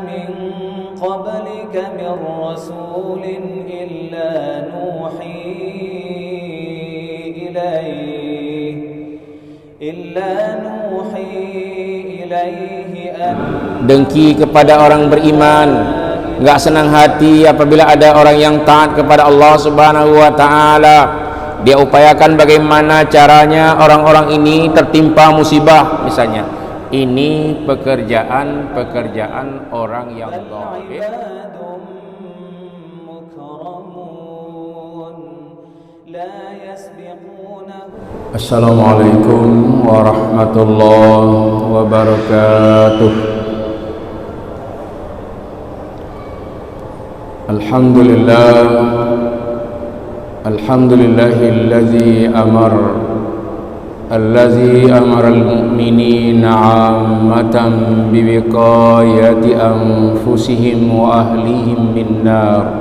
من قبلك من رسول إلا نوحي إليه dengki kepada orang beriman, enggak senang hati apabila ada orang yang taat kepada Allah Subhanahu wa taala. Dia upayakan bagaimana caranya orang-orang ini tertimpa musibah misalnya. Ini pekerjaan orang yang zalim. Assalamualaikum warahmatullahi wabarakatuh. Alhamdulillahilladzi amara al-mu'minina 'ammatan biwiqayati anfusihim wa ahlihim min nar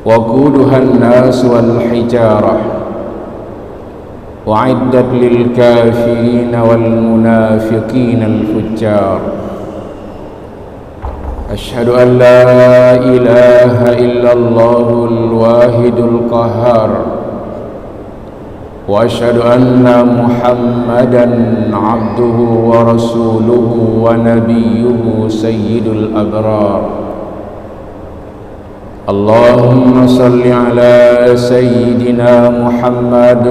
waquduha an-nas wal hijarah wa'iddat lil kafirin wal munafiqin al-fujjar. Asyhadu an la ilaha illallahul wahidul qahhar wa asyhadu anna Muhammadan abduhu wa rasuluhu wa nabiyyuhu sayyidul abrar. Allahumma salli ala sayyidina Muhammad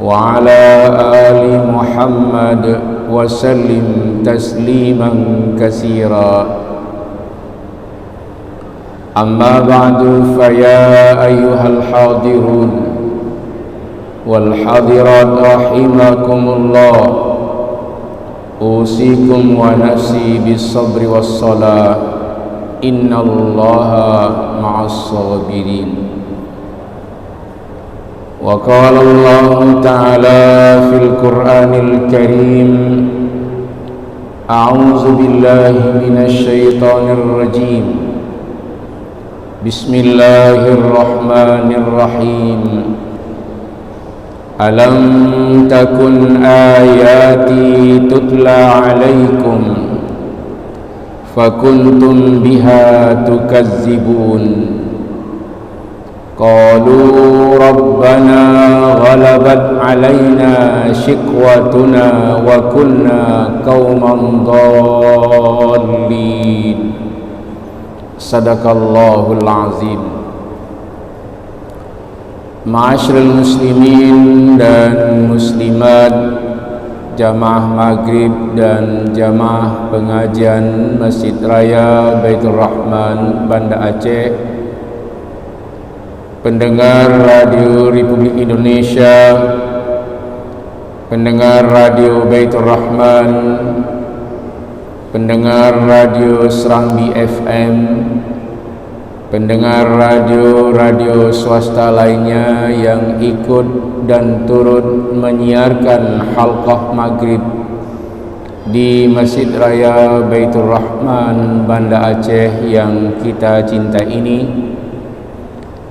wa ala ali Muhammad wa sallim tasliman katsira. Amma ba'du, fa ya ayyuhal hadirun wal hadirat rahimakumullah, usikum wa nafsi bis sabri was salah, innallaha ma'as sabirin. Wa qala Allah ta'ala fil Qur'anil Karim, a'udzu billahi minasy syaithanir rajim. Bismillahirrahmanirrahim. Alam takun ayati tutla 'alaikum fakuntum biha tukazzibun. Qalu rabbana ghalabat alaina shiqwatuna wa kunna qauman dhalin. Sadaqallahul azim. Ma'asyiral muslimin dan muslimat, jamaah maghrib dan jamaah pengajian Masjid Raya Baitur Rahman Banda Aceh, pendengar Radio Republik Indonesia, pendengar Radio Baitur Rahman, pendengar Radio Serambi FM, pendengar radio swasta lainnya yang ikut dan turut menyiarkan halqah maghrib di Masjid Raya Baitur Rahman Banda Aceh yang kita cinta ini,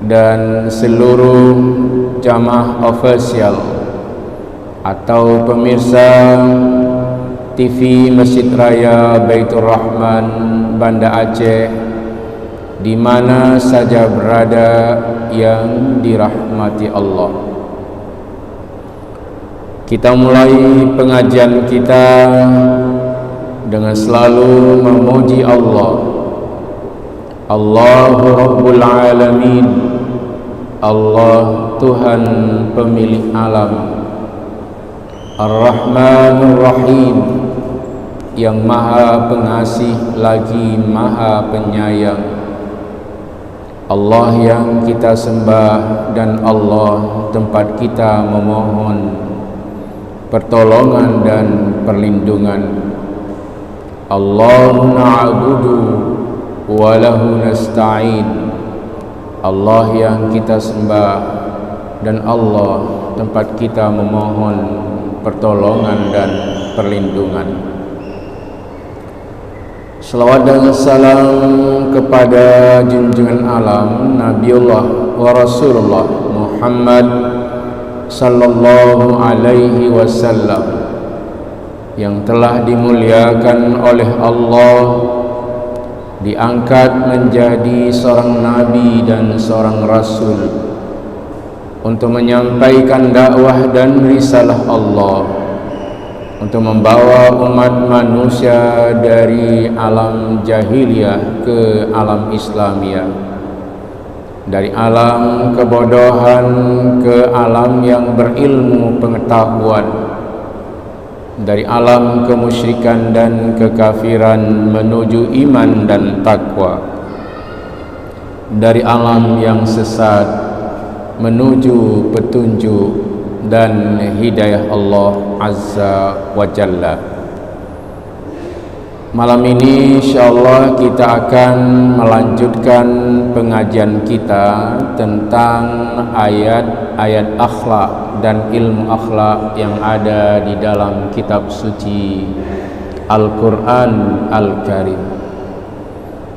dan seluruh jamaah ofisial atau pemirsa TV Masjid Raya Baitur Rahman Banda Aceh di mana saja berada yang dirahmati Allah. Kita mulai pengajian kita dengan selalu memuji Allah. Allahu Rabbul Alamin, Allah Tuhan pemilik alam. Ar-Rahmanur Rahim, yang maha pengasih lagi maha penyayang. Allah yang kita sembah dan Allah tempat kita memohon pertolongan dan perlindungan. Allahu na'budu wa lahu nasta'in. Allah yang kita sembah dan Allah tempat kita memohon pertolongan dan perlindungan. Salawat dan salam kepada junjungan alam Nabiullah wa Rasulullah Muhammad sallallahu alaihi wasallam, yang telah dimuliakan oleh Allah, diangkat menjadi seorang nabi dan seorang rasul untuk menyampaikan dakwah dan risalah Allah, untuk membawa umat manusia dari alam jahiliyah ke alam Islamiyah, dari alam kebodohan ke alam yang berilmu pengetahuan, dari alam kemusyrikan dan kekafiran menuju iman dan takwa, dari alam yang sesat menuju petunjuk dan hidayah Allah Azza wa Jalla. Malam ini insyaallah kita akan melanjutkan pengajian kita tentang ayat-ayat akhlak dan ilmu akhlak yang ada di dalam kitab suci Al-Quran Al-Karim.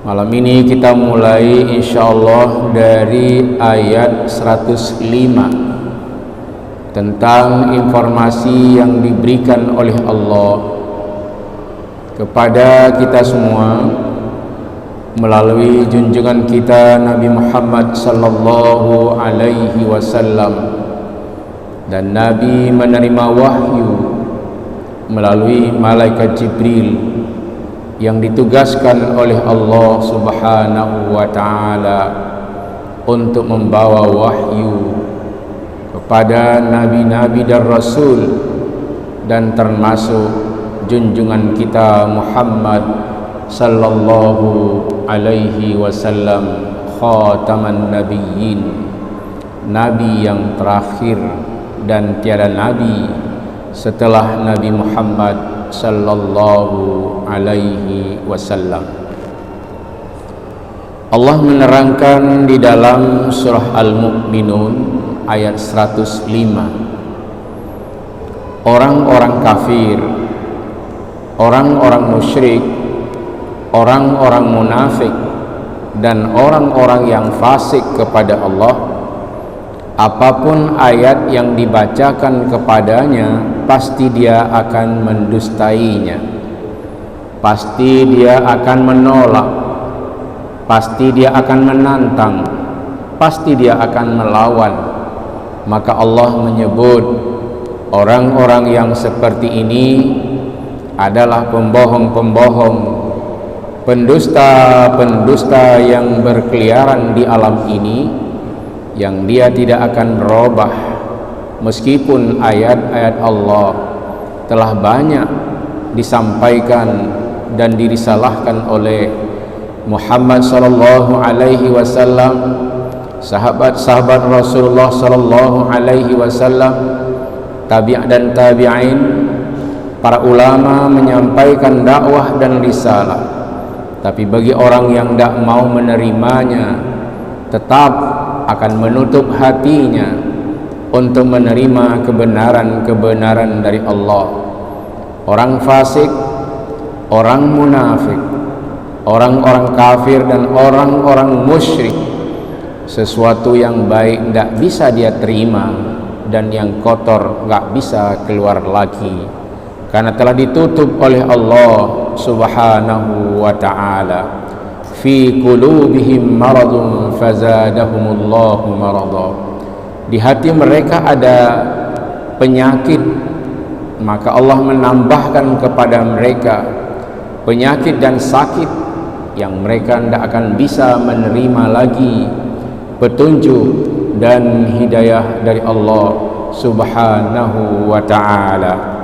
Malam ini kita mulai insyaallah dari ayat 105 tentang informasi yang diberikan oleh Allah kepada kita semua melalui junjungan kita Nabi Muhammad sallallahu alaihi wasallam, dan Nabi menerima wahyu melalui malaikat Jibril yang ditugaskan oleh Allah Subhanahu wa taala untuk membawa wahyu kepada nabi-nabi dan rasul, dan termasuk junjungan kita Muhammad sallallahu alaihi wasallam, khataman nabiyyin, nabi yang terakhir dan tiada nabi setelah Nabi Muhammad sallallahu alaihi wasallam. Allah menerangkan di dalam surah Al-Mu'minun ayat 105, orang-orang kafir, orang-orang musyrik, orang-orang munafik, dan orang-orang yang fasik kepada Allah, apapun ayat yang dibacakan kepadanya, pasti dia akan mendustainya, pasti dia akan menolak, pasti dia akan menantang, pasti dia akan melawan. Maka Allah menyebut orang-orang yang seperti ini adalah pembohong-pembohong, pendusta-pendusta yang berkeliaran di alam ini, yang dia tidak akan berubah meskipun ayat-ayat Allah telah banyak disampaikan dan dirisalahkan oleh Muhammad sallallahu alaihi wasallam, sahabat-sahabat Rasulullah sallallahu alaihi wasallam, tabi' dan tabi'in, para ulama menyampaikan dakwah dan risalah. Tapi bagi orang yang tidak mau menerimanya, tetap akan menutup hatinya untuk menerima kebenaran-kebenaran dari Allah. Orang fasik, orang munafik, orang-orang kafir dan orang-orang musyrik, sesuatu yang baik tidak bisa dia terima, dan yang kotor tidak bisa keluar lagi, karena telah ditutup oleh Allah Subhanahu wa ta'ala. Fi qulubihim maradun fazadahumullahu marada. Di hati mereka ada penyakit, maka Allah menambahkan kepada mereka penyakit dan sakit yang mereka tidak akan bisa menerima lagi petunjuk dan hidayah dari Allah Subhanahu wa ta'ala.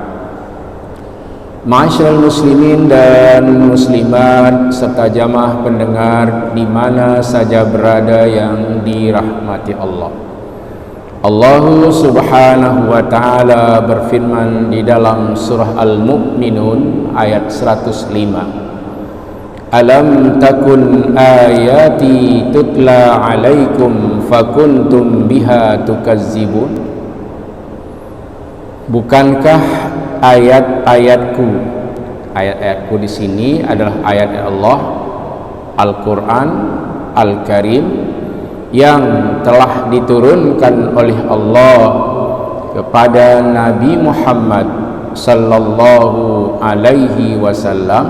Ma'asyiral muslimin dan muslimat serta jamaah pendengar di mana saja berada yang dirahmati Allah. Allah Subhanahu wa ta'ala berfirman di dalam surah Al-Mu'minun ayat 105, Alam takun ayati tutla alaikum fakuntum biha tukazzibun. Bukankah ayat-ayatku di sini adalah ayat Allah Al-Quran Al-Karim yang telah diturunkan oleh Allah kepada Nabi Muhammad sallallahu alaihi wasallam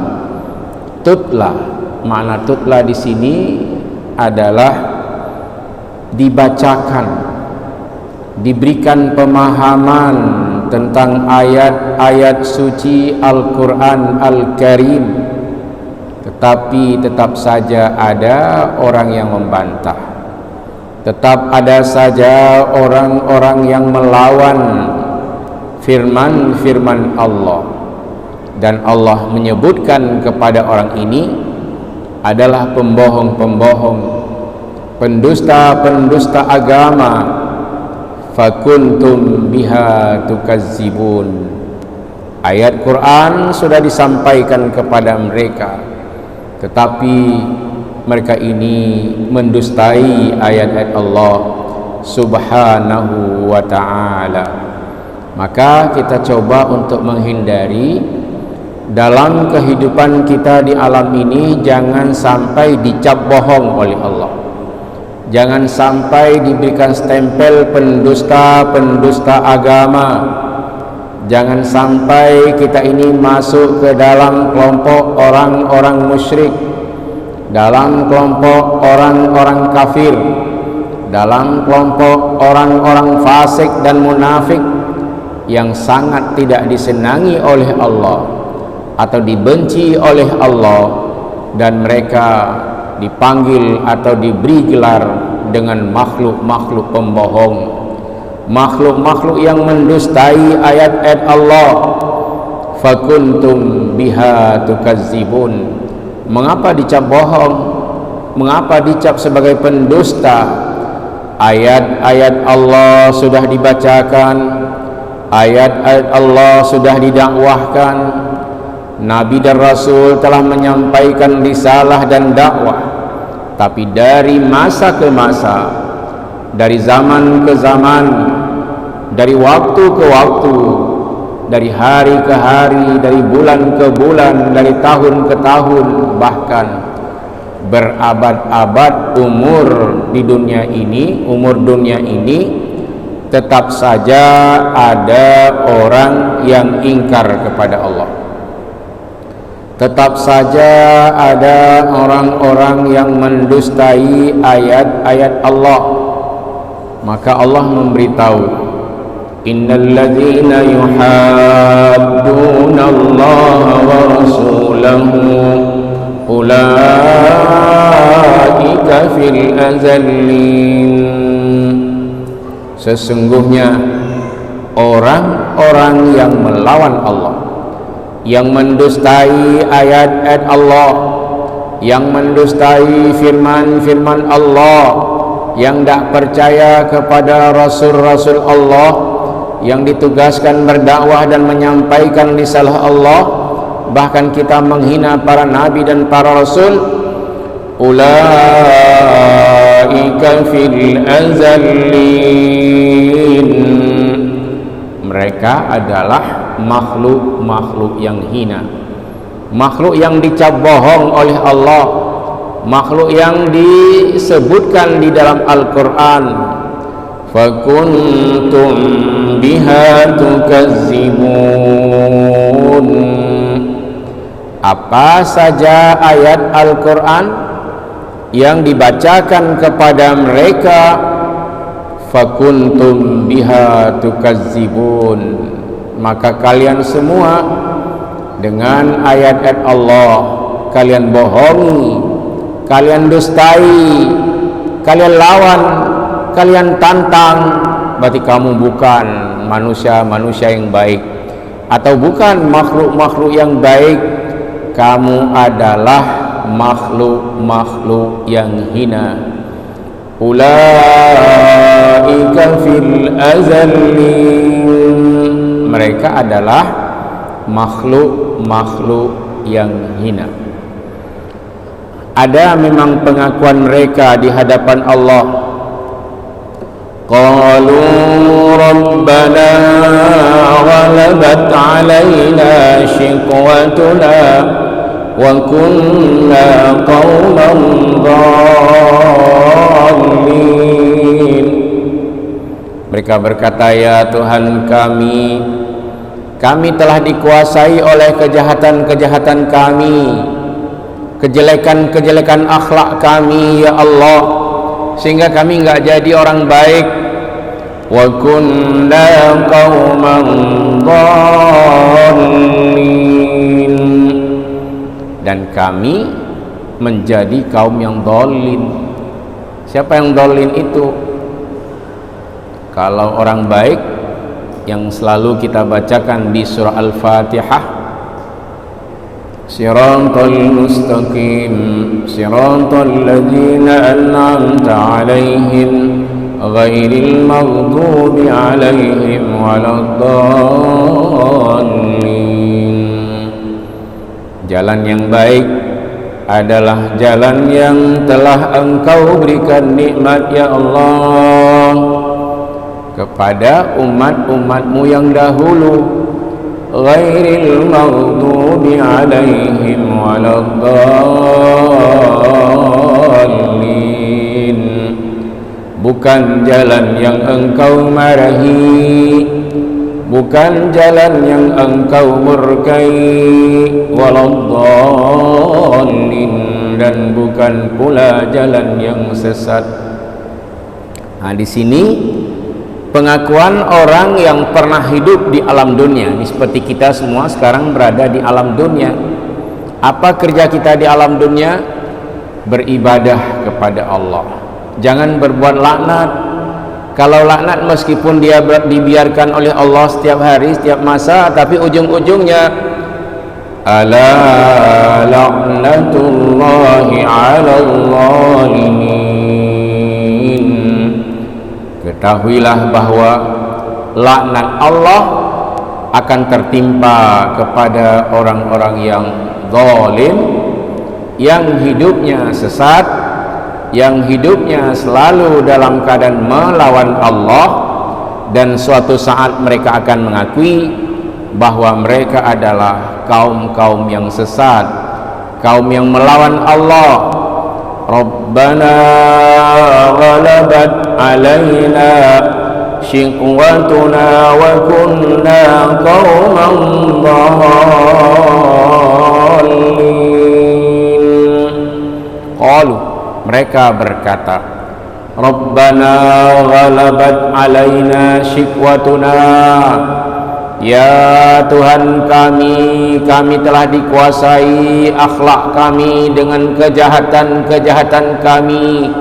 tutla. Makna tutla di sini adalah dibacakan, diberikan pemahaman tentang ayat-ayat suci Al-Quran Al-Karim, tetapi tetap saja ada orang yang membantah, tetap ada saja orang-orang yang melawan firman-firman Allah. Dan Allah menyebutkan kepada orang ini adalah pembohong-pembohong, pendusta-pendusta agama. Fakuntum biha tukazzibun. Ayat Quran sudah disampaikan kepada mereka, tetapi mereka ini mendustai ayat-ayat Allah subhanahu wa ta'ala. Maka kita coba untuk menghindari dalam kehidupan kita di alam ini, jangan sampai dicap bohong oleh Allah, jangan sampai diberikan stempel pendusta-pendusta agama, jangan sampai kita ini masuk ke dalam kelompok orang-orang musyrik, dalam kelompok orang-orang kafir, dalam kelompok orang-orang fasik dan munafik yang sangat tidak disenangi oleh Allah atau dibenci oleh Allah, dan mereka dipanggil atau diberi gelar dengan makhluk-makhluk pembohong, makhluk-makhluk yang mendustai ayat-ayat Allah. Fakuntum biha tukazzibun. Mengapa dicap bohong? Mengapa dicap sebagai pendusta? Ayat-ayat Allah sudah dibacakan, ayat-ayat Allah sudah didakwahkan, Nabi dan Rasul telah menyampaikan risalah dan dakwah. Tapi dari masa ke masa, dari zaman ke zaman, dari waktu ke waktu, dari hari ke hari, dari bulan ke bulan, dari tahun ke tahun, bahkan berabad-abad umur di dunia ini, umur dunia ini, tetap saja ada orang yang ingkar kepada Allah. Tetap saja ada orang-orang yang mendustai ayat-ayat Allah. Maka Allah memberitahu, innal ladzina yuhadduna Allah wa rasulahu ulaika fil azallin. Sesungguhnya orang-orang yang melawan Allah, yang mendustai ayat-ayat Allah, yang mendustai firman-firman Allah, yang tak percaya kepada Rasul-Rasul Allah yang ditugaskan berdakwah dan menyampaikan risalah Allah, bahkan kita menghina para nabi dan para rasul, ulaika fil azallin. Mereka adalah makhluk-makhluk yang hina, makhluk yang dicap bohong oleh Allah, makhluk yang disebutkan di dalam Al-Quran. Fakuntum biha tukazzibun. Apa saja ayat Al-Quran yang dibacakan kepada mereka, fakuntum biha tukazzibun, maka kalian semua dengan ayat-ayat Allah kalian bohongi, kalian dustai, kalian lawan, kalian tantang. Berarti kamu bukan manusia-manusia yang baik, atau bukan makhluk-makhluk yang baik. Kamu adalah makhluk-makhluk yang hina. Ulaika fil azallin. Mereka adalah makhluk-makhluk yang hina. Ada memang pengakuan mereka di hadapan Allah. Qalu rabbana ghalabat alaina shiqwatuna wa kunna qauman dhalin. Mereka berkata, ya Tuhan kami, kami telah dikuasai oleh kejahatan-kejahatan kami, kejelekan-kejelekan akhlak kami ya Allah, sehingga kami enggak jadi orang baik. Wa kunna qauman dhalin, dan kami menjadi kaum yang dhalin. Siapa yang dhalin itu? Kalau orang baik yang selalu kita bacakan di surah Al-Fatihah, Siratal mustaqim siratal ladzina an'amta 'alaihim ghairil maghdubi 'alaihim waladdallin. Jalan yang baik adalah jalan yang telah Engkau berikan nikmat ya Allah kepada umat-umatmu yang dahulu, ghairil maghdubi 'alaihim waladdallin, bukan jalan yang Engkau marahi, bukan jalan yang Engkau murkai, waladdallin, dan bukan pula jalan yang sesat. Nah, di sini pengakuan orang yang pernah hidup di alam dunia. Ini seperti kita semua sekarang berada di alam dunia. Apa kerja kita di alam dunia? Beribadah kepada Allah. Jangan berbuat laknat. Kalau laknat meskipun dia dibiarkan oleh Allah setiap hari, setiap masa, tapi ujung-ujungnya ala la'natullahi 'alal zalimin. Ketahuilah bahwa laknat Allah akan tertimpa kepada orang-orang yang zalim, yang hidupnya sesat, yang hidupnya selalu dalam keadaan melawan Allah, dan suatu saat mereka akan mengakui bahwa mereka adalah kaum-kaum yang sesat, kaum yang melawan Allah. Rabbana ghalabat alaina shiqwatuna wa kunna qauman dhalin. Qalu, mereka berkata, Rabbana ghalabat alaina shiqwatuna, ya Tuhan kami telah dikuasai akhlak kami dengan kejahatan-kejahatan kami.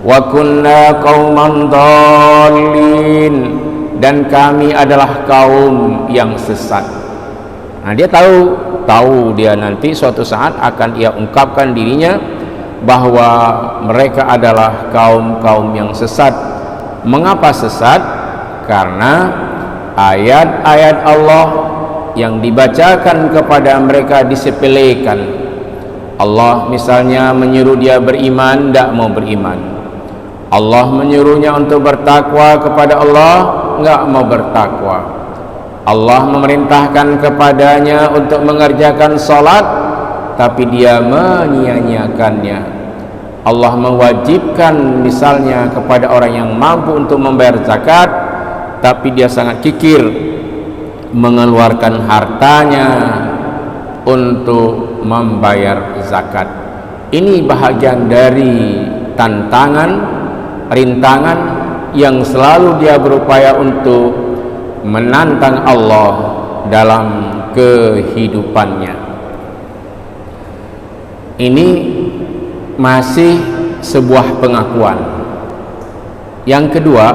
Wa kunna qauman dhalin, dan kami adalah kaum yang sesat. Nah, dia tahu dia nanti suatu saat akan ia ungkapkan dirinya bahwa mereka adalah kaum-kaum yang sesat. Mengapa sesat? Karena ayat-ayat Allah yang dibacakan kepada mereka disepelekan. Allah misalnya menyuruh dia beriman, tidak mau beriman. Allah menyuruhnya untuk bertakwa kepada Allah, enggak mau bertakwa. Allah memerintahkan kepadanya untuk mengerjakan salat, tapi dia menyia-nyiakannya. Allah mewajibkan misalnya kepada orang yang mampu untuk membayar zakat, tapi dia sangat kikir mengeluarkan hartanya untuk membayar zakat. Ini bahagian dari tantangan, rintangan yang selalu dia berupaya untuk menantang Allah dalam kehidupannya. Ini masih sebuah pengakuan. Yang kedua,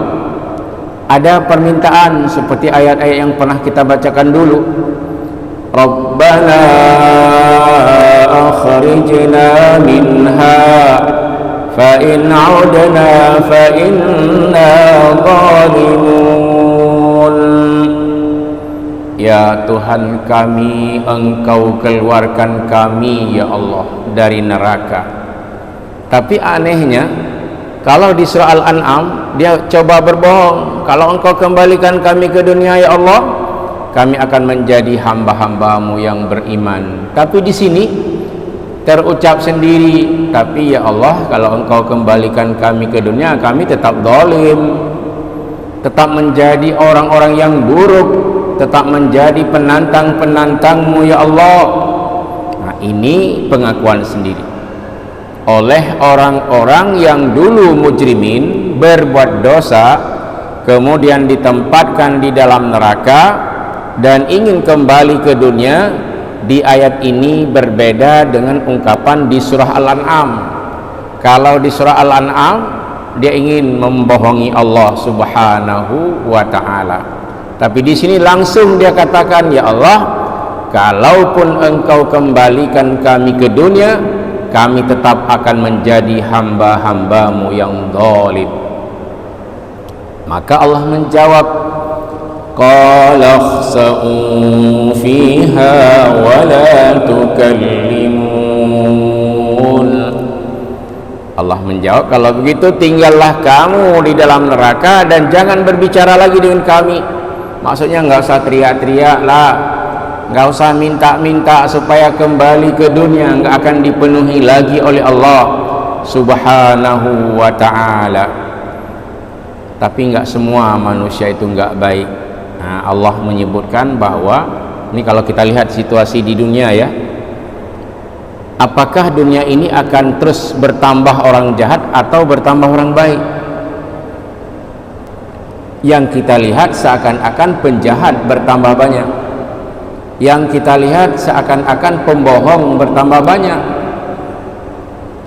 ada permintaan seperti ayat-ayat yang pernah kita bacakan dulu. Rabbana akhrijna minha fa in 'udna fa inna zalimun. Ya Tuhan kami, Engkau keluarkan kami ya Allah dari neraka. Tapi anehnya, kalau di surah Al-An'am dia coba berbohong. Kalau Engkau kembalikan kami ke dunia ya Allah, kami akan menjadi hamba-hambamu yang beriman. Tapi di sini terucap sendiri, tapi ya Allah, kalau Engkau kembalikan kami ke dunia, kami tetap zalim, tetap menjadi orang-orang yang buruk. tetap menjadi penantang-penantang-Mu ya Allah. Nah, ini pengakuan sendiri oleh orang-orang yang dulu mujrimin, berbuat dosa, kemudian ditempatkan di dalam neraka dan ingin kembali ke dunia. Di ayat ini berbeda dengan ungkapan di surah Al-An'am. Kalau di surah Al-An'am dia ingin membohongi Allah Subhanahu wa ta'ala, tapi di sini langsung dia katakan, ya Allah, kalaupun Engkau kembalikan kami ke dunia, kami tetap akan menjadi hamba-hamba-Mu yang zalim. Maka Allah menjawab, qala khsa'u fiha wa la tukallimun. Allah menjawab, kalau begitu tinggallah kamu di dalam neraka dan jangan berbicara lagi dengan kami. Maksudnya nggak usah teriak-teriak lah, nggak usah minta-minta supaya kembali ke dunia, nggak akan dipenuhi lagi oleh Allah Subhanahu wa ta'ala. Tapi nggak semua manusia itu nggak baik. Nah, Allah menyebutkan bahwa ini kalau kita lihat situasi di dunia ya, apakah dunia ini akan terus bertambah orang jahat atau bertambah orang baik? Yang kita lihat seakan-akan penjahat bertambah banyak, yang kita lihat seakan-akan pembohong bertambah banyak,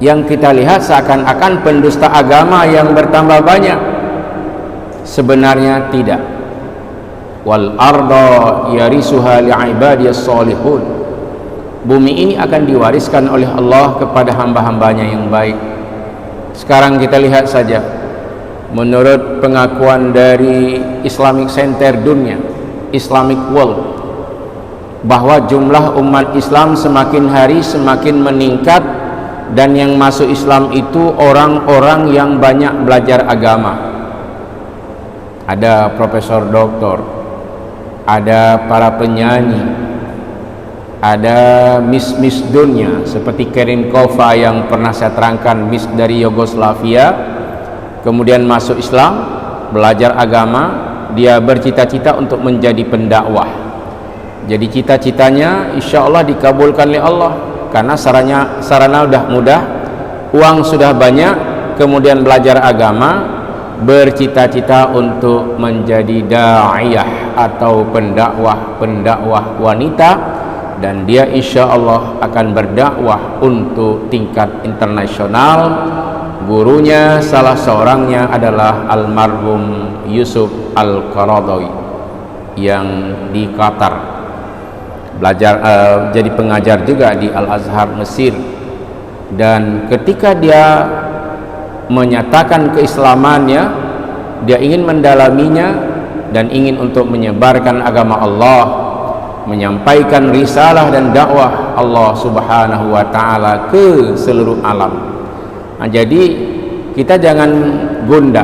yang kita lihat seakan-akan pendusta agama yang bertambah banyak. Sebenarnya tidak. Wal arda yarisuha li'ibadiyas salihun. Bumi ini akan diwariskan oleh Allah kepada hamba-hambanya yang baik. Sekarang kita lihat saja, menurut pengakuan dari Islamic Center dunia, Islamic World, bahwa jumlah umat Islam semakin hari semakin meningkat, dan yang masuk Islam itu orang-orang yang banyak belajar agama. Ada profesor doktor, ada para penyanyi, ada miss dunia seperti Kerinkova yang pernah saya terangkan, miss dari Yugoslavia, kemudian masuk Islam, belajar agama, dia bercita-cita untuk menjadi pendakwah. Jadi cita-citanya insya Allah dikabulkan oleh Allah, karena sarana sudah mudah, uang sudah banyak, kemudian belajar agama, bercita-cita untuk menjadi da'iyah atau pendakwah wanita, dan dia insya Allah akan berdakwah untuk tingkat internasional. Gurunya salah seorangnya adalah almarhum Yusuf Al-Qaradawi yang di Qatar belajar, jadi pengajar juga di Al-Azhar Mesir. Dan ketika dia menyatakan keislamannya, dia ingin mendalaminya dan ingin untuk menyebarkan agama Allah, menyampaikan risalah dan dakwah Allah Subhanahu wa ta'ala ke seluruh alam. Nah, jadi kita jangan gundah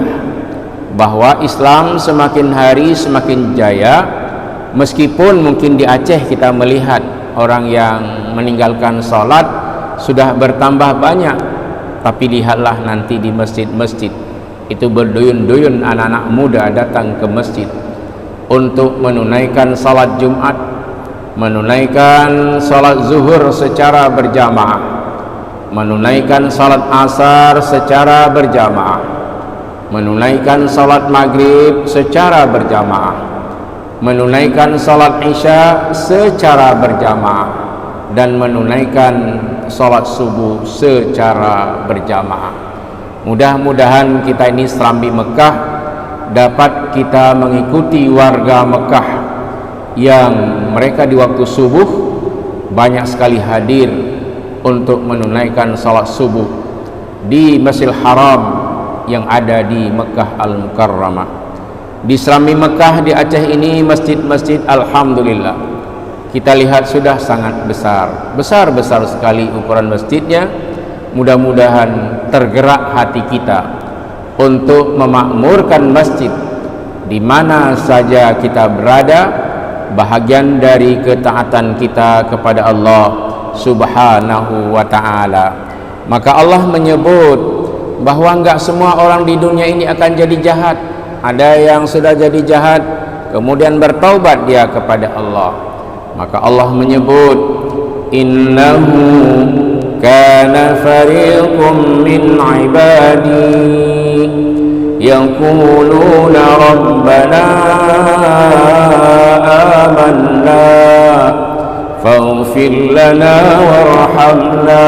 bahwa Islam semakin hari semakin jaya, meskipun mungkin di Aceh kita melihat orang yang meninggalkan sholat sudah bertambah banyak. Tapi lihatlah nanti di masjid-masjid itu berduyun-duyun anak-anak muda datang ke masjid untuk menunaikan salat Jumat, menunaikan salat zuhur secara berjamaah, menunaikan salat asar secara berjamaah, menunaikan salat maghrib secara berjamaah, menunaikan salat isya secara berjamaah, dan menunaikan salat subuh secara berjamaah. Mudah-mudahan kita ini serambi Mekah dapat kita mengikuti warga Mekah yang mereka di waktu subuh banyak sekali hadir untuk menunaikan salat subuh di Masjidil Haram yang ada di Mekah Al-Mukarramah. Di serambi Mekah di Aceh ini masjid-masjid alhamdulillah kita lihat sudah sangat besar sekali ukuran masjidnya. Mudah-mudahan tergerak hati kita untuk memakmurkan masjid di mana saja kita berada, bahagian dari ketaatan kita kepada Allah Subhanahu wa ta'ala. Maka Allah menyebut bahwa enggak semua orang di dunia ini akan jadi jahat. Ada yang sudah jadi jahat, kemudian bertaubat dia kepada Allah, maka Allah menyebut innahu kana fariqum min ibadi yaquluna rabbana amanna faghfir lana warhamna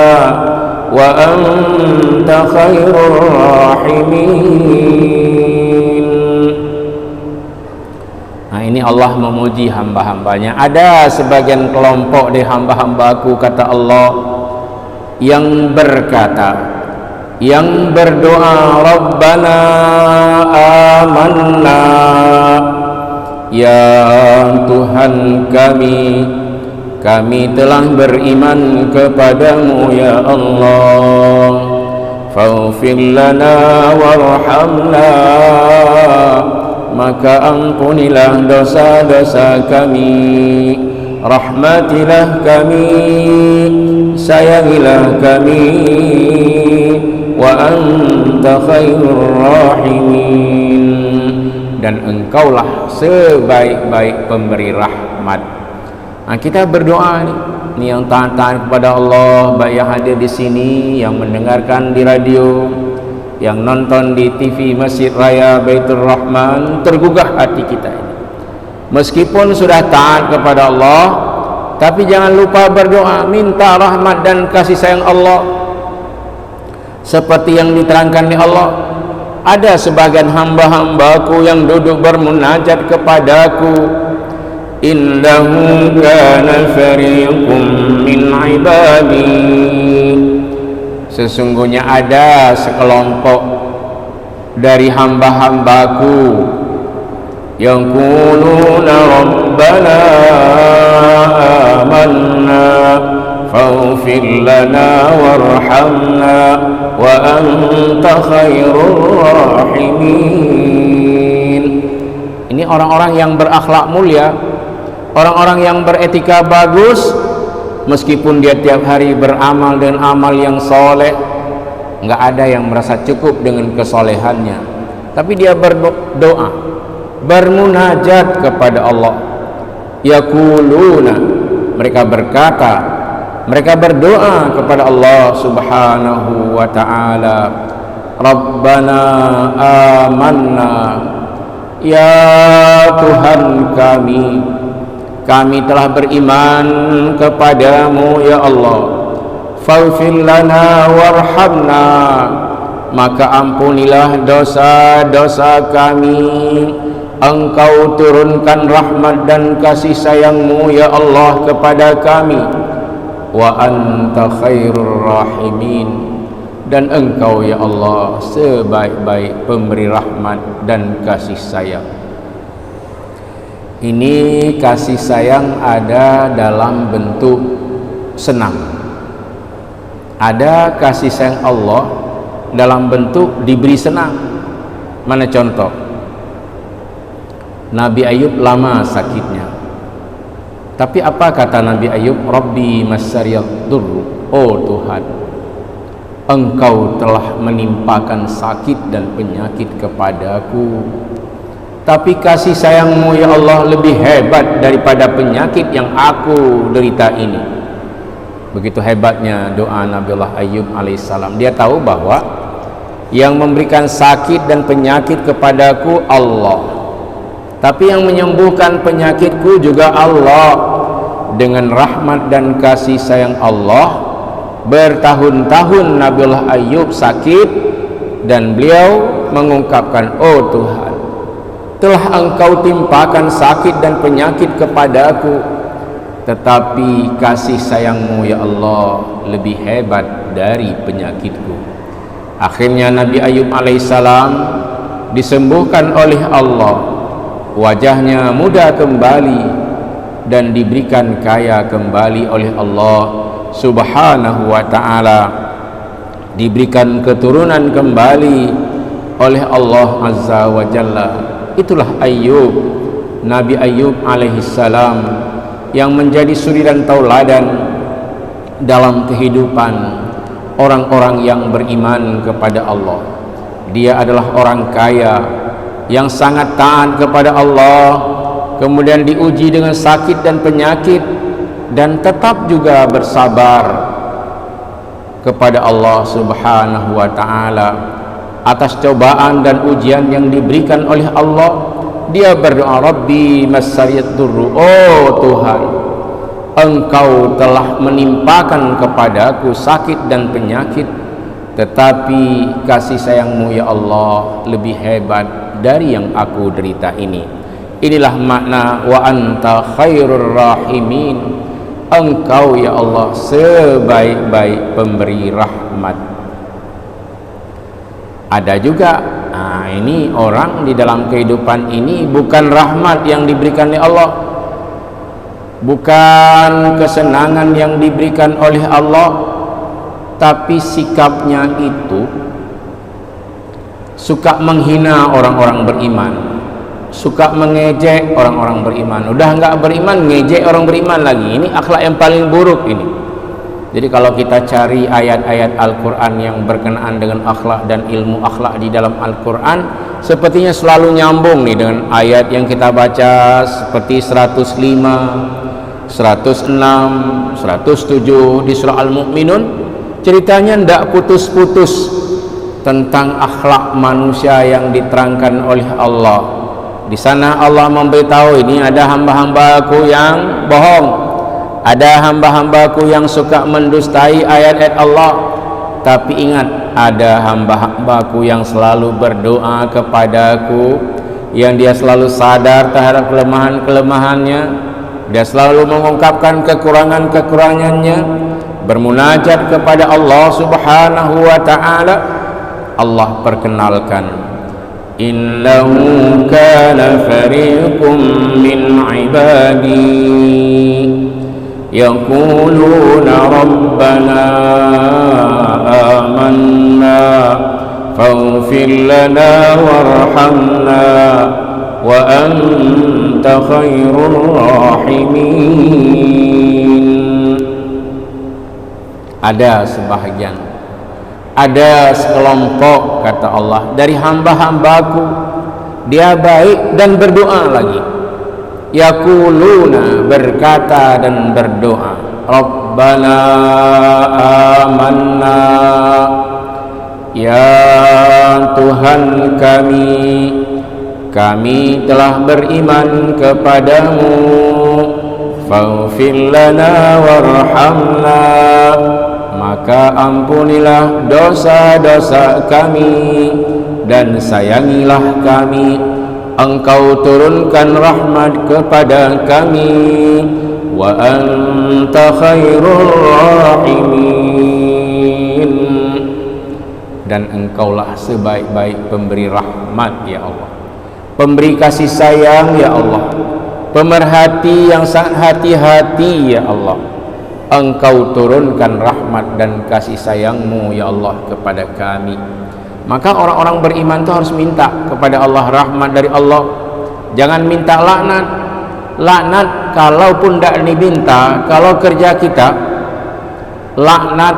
wa anta khairur rahimin. Nah, ini Allah memuji hamba-hambanya. Ada sebagian kelompok di hamba-hambaku, kata Allah, yang berkata, yang berdoa, Rabbana amanna, ya Tuhan kami telah beriman kepadamu ya Allah, faghfir lana warhamna, maka ampunilah dosa-dosa kami, rahmatilah kami, sayangilah kami, wa anta khairur rahimin, dan engkaulah sebaik-baik pemberi rahmat. Nah, kita berdoa nih yang taat-taat kepada Allah, baik yang hadir di sini, yang mendengarkan di radio, yang nonton di TV Masjid Raya Baitur Rahman, tergugah hati kita ini. Meskipun sudah taat kepada Allah, tapi jangan lupa berdoa, minta rahmat dan kasih sayang Allah. Seperti yang diterangkan oleh Allah, ada sebagian hamba-hambaku yang duduk bermunajat kepadaku, innahu kana fariqum min ibadi, sesungguhnya ada sekelompok dari hamba-hambaku yang quluna rabbana amanna faghfir lana warhamna wa anta khairur rahimin. Ini orang-orang yang berakhlak mulia, orang-orang yang beretika bagus, meskipun dia tiap hari beramal dengan amal yang soleh, nggak ada yang merasa cukup dengan kesolehannya, tapi dia berdoa, bermunajat kepada Allah. Yaquluna, mereka berkata, mereka berdoa kepada Allah subhanahu wa ta'ala, Rabbana amanna, ya Tuhan kami telah beriman kepadamu ya Allah, faghfir lana warhamna, maka ampunilah dosa-dosa kami, engkau turunkan rahmat dan kasih sayangmu ya Allah kepada kami, wa anta khairur rahimin, dan engkau ya Allah sebaik-baik pemberi rahmat dan kasih sayang. Ini kasih sayang ada dalam bentuk senang, ada kasih sayang Allah dalam bentuk diberi senang. Mana contoh? Nabi Ayub lama sakitnya, tapi apa kata Nabi Ayub? Rabbi masyariyad durru, oh Tuhan, engkau telah menimpakan sakit dan penyakit kepadaku, tapi kasih sayangmu ya Allah lebih hebat daripada penyakit yang aku derita ini. Begitu hebatnya doa Nabiullah Ayub alaihissalam. Dia tahu bahwa yang memberikan sakit dan penyakit kepadaku Allah, tapi yang menyembuhkan penyakitku juga Allah. Dengan rahmat dan kasih sayang Allah, bertahun-tahun Nabiullah Ayub sakit, dan beliau mengungkapkan, oh Tuhan, telah engkau timpakan sakit dan penyakit kepadaku, tetapi kasih sayangmu ya Allah lebih hebat dari penyakitku. Akhirnya Nabi Ayub alaihissalam disembuhkan oleh Allah, wajahnya muda kembali dan diberikan kaya kembali oleh Allah subhanahu wa ta'ala, diberikan keturunan kembali oleh Allah azza wa jalla. Itulah Ayub, Nabi Ayub alaihissalam, yang menjadi suri dan tauladan dalam kehidupan orang-orang yang beriman kepada Allah. Dia adalah orang kaya yang sangat taat kepada Allah, kemudian diuji dengan sakit dan penyakit, dan tetap juga bersabar kepada Allah Subhanahu wa ta'ala atas cobaan dan ujian yang diberikan oleh Allah, dia berdoa, Rabbi massariyad durru, oh Tuhan, Engkau telah menimpakan kepadaku sakit dan penyakit, tetapi kasih sayangmu ya Allah lebih hebat dari yang aku derita ini. Inilah makna wa anta khairur rahimin, Engkau ya Allah sebaik-baik pemberi rahmat. Ada juga, ini orang di dalam kehidupan ini bukan rahmat yang diberikan oleh Allah, bukan kesenangan yang diberikan oleh Allah, tapi sikapnya itu suka menghina orang-orang beriman, suka mengejek orang-orang beriman. Udah enggak beriman, ngejek orang beriman lagi. Ini akhlak yang paling buruk ini. Jadi kalau kita cari ayat-ayat Al-Quran yang berkenaan dengan akhlak dan ilmu akhlak di dalam Al-Quran, sepertinya selalu nyambung nih dengan ayat yang kita baca, seperti 105, 106, 107 di surah Al-Mu'minun. Ceritanya tidak putus-putus tentang akhlak manusia yang diterangkan oleh Allah. Di sana Allah memberitahu, ini ada hamba-hambaku yang bohong, ada hamba-hambaku yang suka mendustai ayat-ayat Allah. Tapi ingat, ada hamba-hambaku yang selalu berdoa kepadaku, yang dia selalu sadar terhadap kelemahan-kelemahannya, dia selalu mengungkapkan kekurangan-kekurangannya, bermunajat kepada Allah Subhanahu wa ta'ala. Allah perkenalkan, innahu kana fariqum min ibadi yaquluna rabbana amanna faghfir lana warhamna wa anta khairur rahimin. Ada sebahagian, ada sekelompok, kata Allah, dari hamba-hambaku, dia baik dan berdoa lagi. Yaquluna, berkata dan berdoa, Rabbana amanna, ya Tuhan kami telah beriman kepadamu, faghfir lana warhamna, maka ampunilah dosa-dosa kami dan sayangilah kami. Engkau turunkan rahmat kepada kami, wa anta khairur rahimin, dan engkaulah sebaik-baik pemberi rahmat ya Allah, pemberi kasih sayang ya Allah, pemerhati yang sangat hati-hati ya Allah. Engkau turunkan rahmat dan kasih sayangmu ya Allah kepada kami. Maka orang-orang beriman itu harus minta kepada Allah rahmat dari Allah. Jangan minta laknat. Laknat kalaupun tidak diminta, kalau kerja kita laknat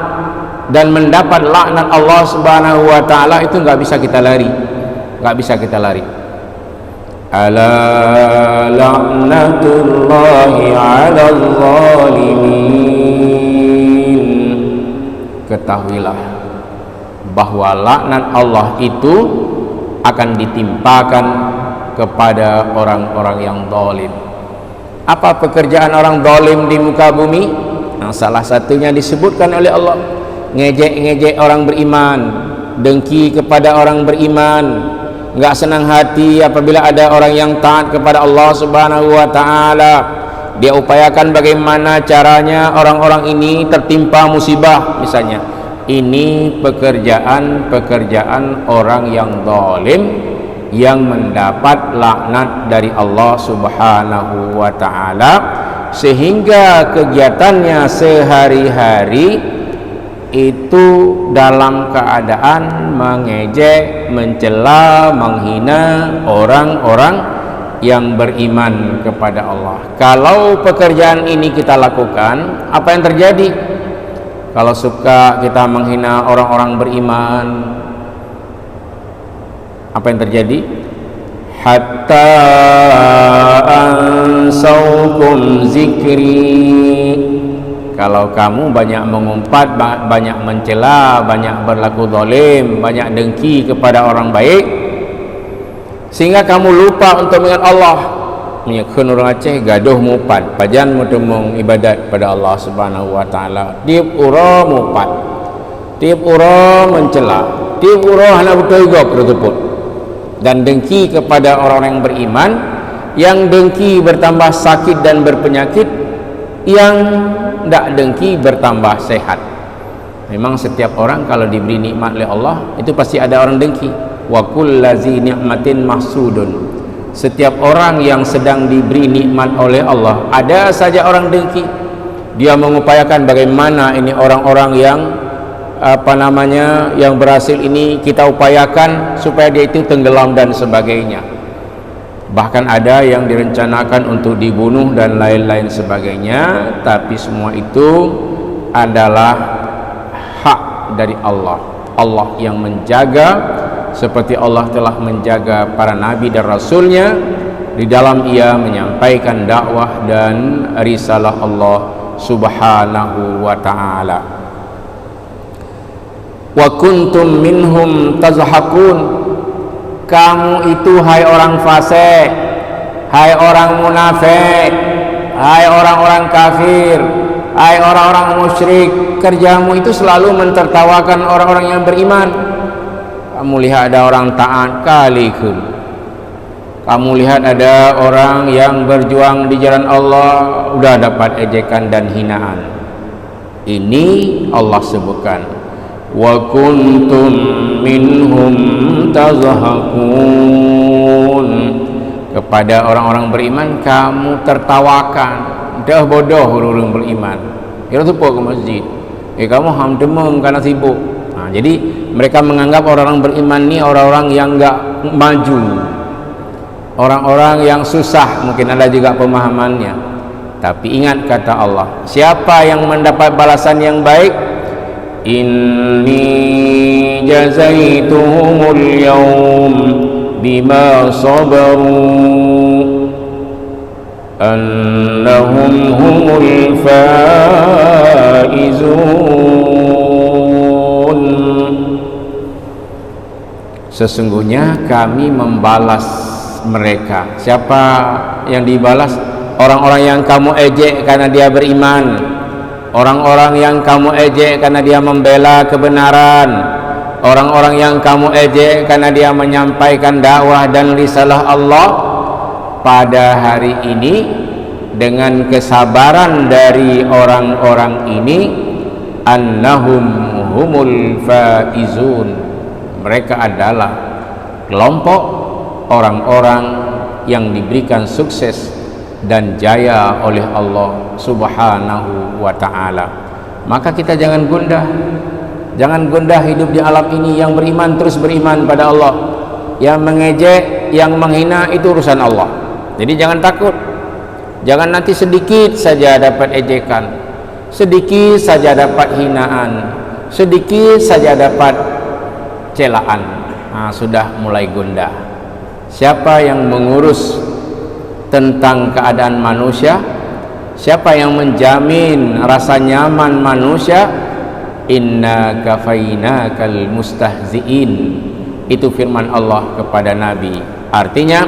dan mendapat laknat Allah Subhanahu wa ta'ala, itu nggak bisa kita lari, nggak bisa kita lari. Ala la'natullahi 'alal zalimin. Ketahuilah bahwa laknat Allah itu akan ditimpakan kepada orang-orang yang zalim. Apa pekerjaan orang zalim di muka bumi? Nah, salah satunya disebutkan oleh Allah, ngejek-ngejek orang beriman, dengki kepada orang beriman, enggak senang hati apabila ada orang yang taat kepada Allah Subhanahu wa ta'ala. Dia upayakan bagaimana caranya orang-orang ini tertimpa musibah misalnya. Ini pekerjaan orang yang zalim yang mendapat laknat dari Allah Subhanahu wa ta'ala, sehingga kegiatannya sehari-hari itu dalam keadaan mengejek, mencela, menghina orang-orang yang beriman kepada Allah. Kalau pekerjaan ini kita lakukan, apa yang terjadi? Kalau suka kita menghina orang-orang beriman, apa yang terjadi? hatta ansaukum zikri. Kalau kamu banyak mengumpat, banyak mencela, banyak berlaku zalim, banyak dengki kepada orang baik, sehingga kamu lupa untuk mengingat Allah. Menyekun orang Aceh gaduh mupat, pajan mutemung ibadat pada Allah Subhanahu wa taala. Tiap ura mupat, tiap ura mencela, tiap ura hana betul juga tersebut. Dan dengki kepada orang-orang yang beriman, yang dengki bertambah sakit dan berpenyakit, yang tidak dengki bertambah sehat. Memang setiap orang kalau diberi nikmat oleh Allah, itu pasti ada orang dengki. Wa kullazi ni'matin mahsudun. Setiap orang yang sedang diberi nikmat oleh Allah, ada saja orang dengki. Dia mengupayakan bagaimana ini orang-orang yang yang berhasil ini kita upayakan supaya dia itu tenggelam dan sebagainya. Bahkan ada yang direncanakan untuk dibunuh dan lain-lain sebagainya. Tapi semua itu adalah hak dari Allah. Allah yang menjaga, seperti Allah telah menjaga para nabi dan rasulnya di dalam ia menyampaikan dakwah dan risalah Allah Subhanahu wa ta'ala. Wa kuntum minhum tazhakun. Kamu itu hai orang fasik, hai orang munafik, hai orang-orang kafir, hai orang-orang musyrik, kerjamu itu selalu mentertawakan orang-orang yang beriman. Kamu lihat ada orang taat kalikum, kamu lihat ada orang yang berjuang di jalan Allah, udah dapat ejekan dan hinaan. Ini Allah sebutkan, wa kuntum minhum tazhakun. Kepada orang-orang beriman kamu tertawakan. Dah bodoh orang beriman, kira tupuk ke masjid, kamu hamdemem karena sibuk. Jadi mereka menganggap orang-orang beriman ini orang-orang yang enggak maju, orang-orang yang susah. Mungkin ada juga pemahamannya. Tapi ingat kata Allah, siapa yang mendapat balasan yang baik, inni jazaituhumul yawm bima sabaru annahum humul faizun. Sesungguhnya kami membalas mereka. Siapa yang dibalas? Orang-orang yang kamu ejek karena dia beriman, orang-orang yang kamu ejek karena dia membela kebenaran, orang-orang yang kamu ejek karena dia menyampaikan dakwah dan risalah Allah. Pada hari ini, dengan kesabaran dari orang-orang ini, annahum humul faizun, mereka adalah kelompok orang-orang yang diberikan sukses dan jaya oleh Allah Subhanahu wa ta'ala. Maka kita jangan gundah, jangan gundah hidup di alam ini. Yang beriman terus beriman pada Allah, yang mengejek, yang menghina itu urusan Allah. Jadi jangan takut, jangan nanti sedikit saja dapat ejekan, sedikit saja dapat hinaan, sedikit saja dapat celaan, sudah mulai gundah. Siapa yang mengurus tentang keadaan manusia? Siapa yang menjamin rasa nyaman manusia? Inna kafainakal mustahzi'in. Itu firman Allah kepada Nabi. Artinya,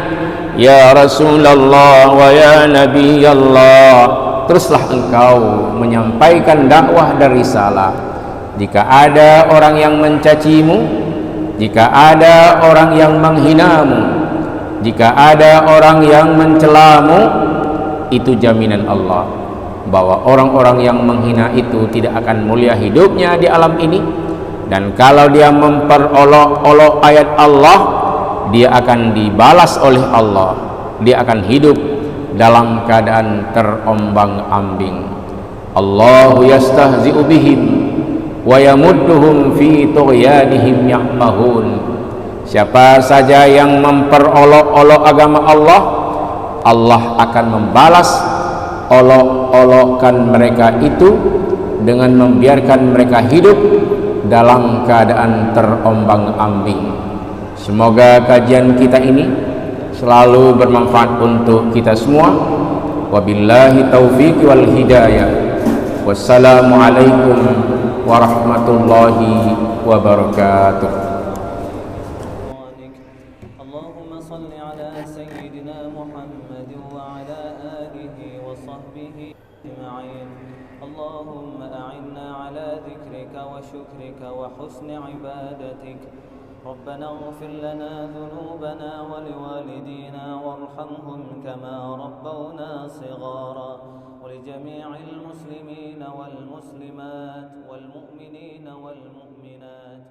ya Rasulullah wa ya Nabi Allah, teruslah engkau menyampaikan dakwah dan risalah. Jika ada orang yang mencacimu, jika ada orang yang menghinamu, jika ada orang yang mencelamu, itu jaminan Allah bahwa orang-orang yang menghina itu tidak akan mulia hidupnya di alam ini. Dan kalau dia memperolok-olok ayat Allah, dia akan dibalas oleh Allah. Dia akan hidup dalam keadaan terombang-ambing. Allahu yastahzi'u bihim wa yamudduhum fi tughyanihim ya'mahun. Siapa saja yang memperolok-olok agama Allah, Allah akan membalas olok-olokan mereka itu dengan membiarkan mereka hidup dalam keadaan terombang-ambing. Semoga kajian kita ini selalu bermanfaat untuk kita semua. Wabillahi taufiq wal hidayah. Wassalamualaikum warahmatullahi wabarakatuh. اللهم صل على سيدنا محمد وعلى آله وصحبه أجمعين. اللهم أعنا على ذكرك وشكرك وحسن عبادتك. ربنا اغفر لنا ذنوبنا ولوالدينا وارحمهم كما ربونا صغارا، ولجميع المسلمين والمسلمات والمؤمنين والمؤمنات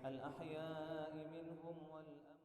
الأحياء منهم والأموات.